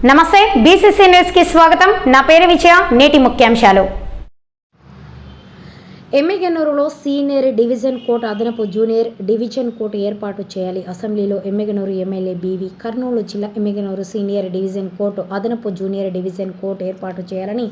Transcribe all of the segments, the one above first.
నమస్తే BCC news కి స్వాగతం. నా పేరు విజయ. నేటి ముఖ్యాంశాలు. ఎమ్మిగనూరులో సీనియర్ డివిజన్ కోర్టు అదనపు జూనియర్ డివిజన్ కోర్టు ఏర్పాటు చేయాలి. అసెంబ్లీలో ఎమ్మిగనూరు ఎమ్మెల్యే బీవీ. కర్నూలు జిల్లా ఎమ్మిగనూరు సీనియర్ డివిజన్ కోర్టు అదనపు జూనియర్ డివిజన్ కోర్టు ఏర్పాటు చేయాలని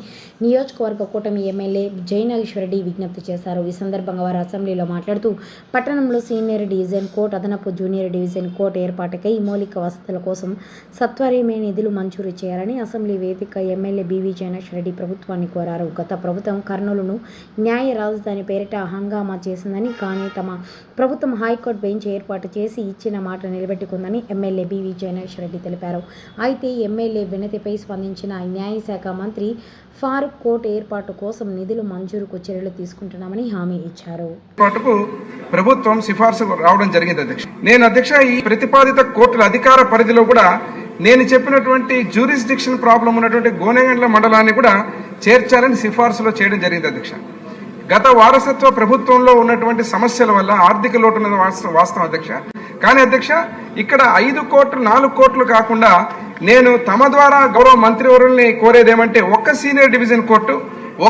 నియోజకవర్గ కూటమి ఎమ్మెల్యే జయనాగేశ్వరరెడ్డి విజ్ఞప్తి చేశారు. ఈ సందర్భంగా వారు అసెంబ్లీలో మాట్లాడుతూ పట్టణంలో సీనియర్ డివిజన్ కోర్టు అదనపు జూనియర్ డివిజన్ కోర్టు ఏర్పాటుకై మౌలిక వసతుల కోసం సత్వరమే నిధులు మంజూరు చేయాలని అసెంబ్లీ వేదిక ఎమ్మెల్యే బీవీ జయనాగేశ్వరరెడ్డి ప్రభుత్వాన్ని కోరారు. గత ప్రభుత్వం కర్నూలును న్యాయ రాజధాని పేరిట హంగామా చేసిందని, కానీ తమ ప్రభుత్వం హైకోర్టు బెంచ్ ఏర్పాటు చేసి ఇచ్చిన మాట నిలబెట్టుకుందని ఎమ్మెల్యే బీవీ జయనాగేశ్వరరెడ్డి తెలిపారు. అయితే ఎమ్మెల్యే వినతిపై స్పందించిన న్యాయశాఖ మంత్రి ఫారూక్ కోర్టు ఏర్పాటు కోసం నిధులు మంజూరుకు చర్యలు తీసుకుంటున్నామని హామీ ఇచ్చారు. ప్రభుత్వం సిఫార్సు రావడం జరిగింది అధ్యక్ష. నేను అధ్యక్ష ఈ ప్రతిపాదిత కోర్టుల అధికార పరిధిలో కూడా నేను చెప్పినటువంటి జ్యూరిస్డిక్షన్ ప్రాబ్లం ఉన్నటువంటి గోనెగండ్ల మండలాన్ని కూడా చేర్చాలని సిఫార్సులో చేయడం జరిగింది అధ్యక్ష. గత వారసత్వ ప్రభుత్వంలో ఉన్నటువంటి సమస్యల వల్ల ఆర్థిక లోటు ఉన్నది వాస్తవం అధ్యక్ష. కానీ అధ్యక్ష ఇక్కడ 5 కోట్లు 4 కోట్లు కాకుండా నేను తమ ద్వారా గౌరవ మంత్రివర్యుల్ని కోరేదేమంటే ఒక్క సీనియర్ డివిజన్ కోర్టు,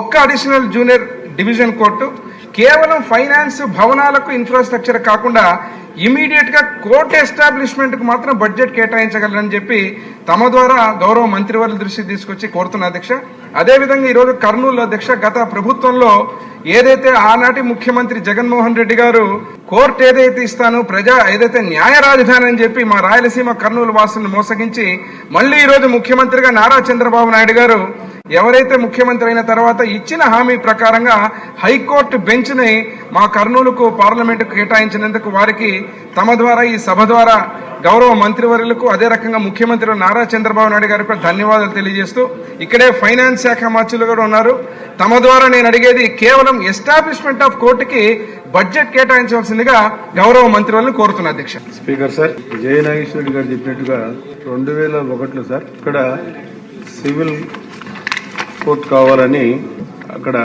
ఒక్క అడిషనల్ జూనియర్ డివిజన్ కోర్టు, కేవలం ఫైనాన్స్ భవనాలకు ఇన్ఫ్రాస్ట్రక్చర్ కాకుండా ఇమీడియట్ గా కోర్టు ఎస్టాబ్లిష్మెంట్ కు మాత్రం బడ్జెట్ కేటాయించగలరని చెప్పి తమ ద్వారా గౌరవ మంత్రివర్యుల దృష్టికి తీసుకొచ్చి కోరుతున్న అధ్యక్ష. అదేవిధంగా ఈరోజు కర్నూలు అధ్యక్ష గత ప్రభుత్వంలో ఏదైతే ఆనాటి ముఖ్యమంత్రి జగన్మోహన్ రెడ్డి గారు కోర్టు ఏదైతే ఇస్తాను ఏదైతే న్యాయ రాజధాని అని చెప్పి మా రాయలసీమ కర్నూలు వాసులను మోసగించి మళ్ళీ ఈరోజు ముఖ్యమంత్రిగా నారా చంద్రబాబు నాయుడు గారు ఎవరైతే ముఖ్యమంత్రి అయిన తర్వాత ఇచ్చిన హామీ ప్రకారంగా హైకోర్టు బెంచ్ ని మా కర్నూలుకు పార్లమెంటుకు కేటాయించినందుకు వారికి తమ ద్వారా ఈ సభ ద్వారా గౌరవ మంత్రివర్యులకు అదే రకంగా ముఖ్యమంత్రి నారా చంద్రబాబు నాయుడు గారికి ధన్యవాదాలు తెలియజేస్తూ ఇక్కడే ఫైనాన్స్ శాఖ మంత్రులు కూడా ఉన్నారు. తమ ద్వారా నేను అడిగేది కేవలం ఎస్టాబ్లిష్మెంట్ ఆఫ్ కోర్టుకి బడ్జెట్ కేటాయించవలసిందిగా గౌరవ మంత్రివర్యులను కోరుతున్నా అధ్యక్ష. స్పీకర్ సార్, జయనాగేశ్వరరెడ్డి గారు చెప్పినట్టుగా 2001లో సార్ ఇక్కడ సివిల్ కోర్టు కావాలని అక్కడ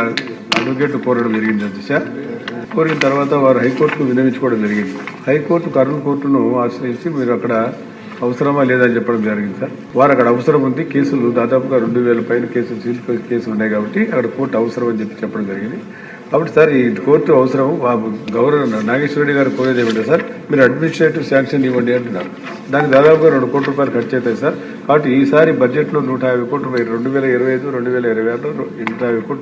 అడ్వకేట్ కోరడం జరిగింది అధ్యక్ష. కోరిన తర్వాత వారు హైకోర్టుకు విన్నవించుకోవడం జరిగింది. హైకోర్టు కర్నూలు కోర్టును ఆశ్రయించి మీరు అక్కడ అవసరమా లేదా అని చెప్పడం జరిగింది సార్. వారు అక్కడ అవసరం ఉంది, కేసులు దాదాపుగా 2000 పైన కేసులు ఉన్నాయి కాబట్టి అక్కడ కోర్టు అవసరం అని చెప్పడం జరిగింది. కాబట్టి సార్ ఈ కోర్టు అవసరం గౌరవ నాగేశ్వరరెడ్డి గారు కోరేది ఏమంటే సార్ మీరు అడ్మినిస్ట్రేటివ్ శాంక్షన్ ఇవ్వండి అంటున్నారు. దానికి దాదాపుగా 2 కోట్ల రూపాయలు ఖర్చు అవుతాయి సార్. కాబట్టి ఈసారి బడ్జెట్లో 150 కోట్లు 2025, 2026 150 కోట్లు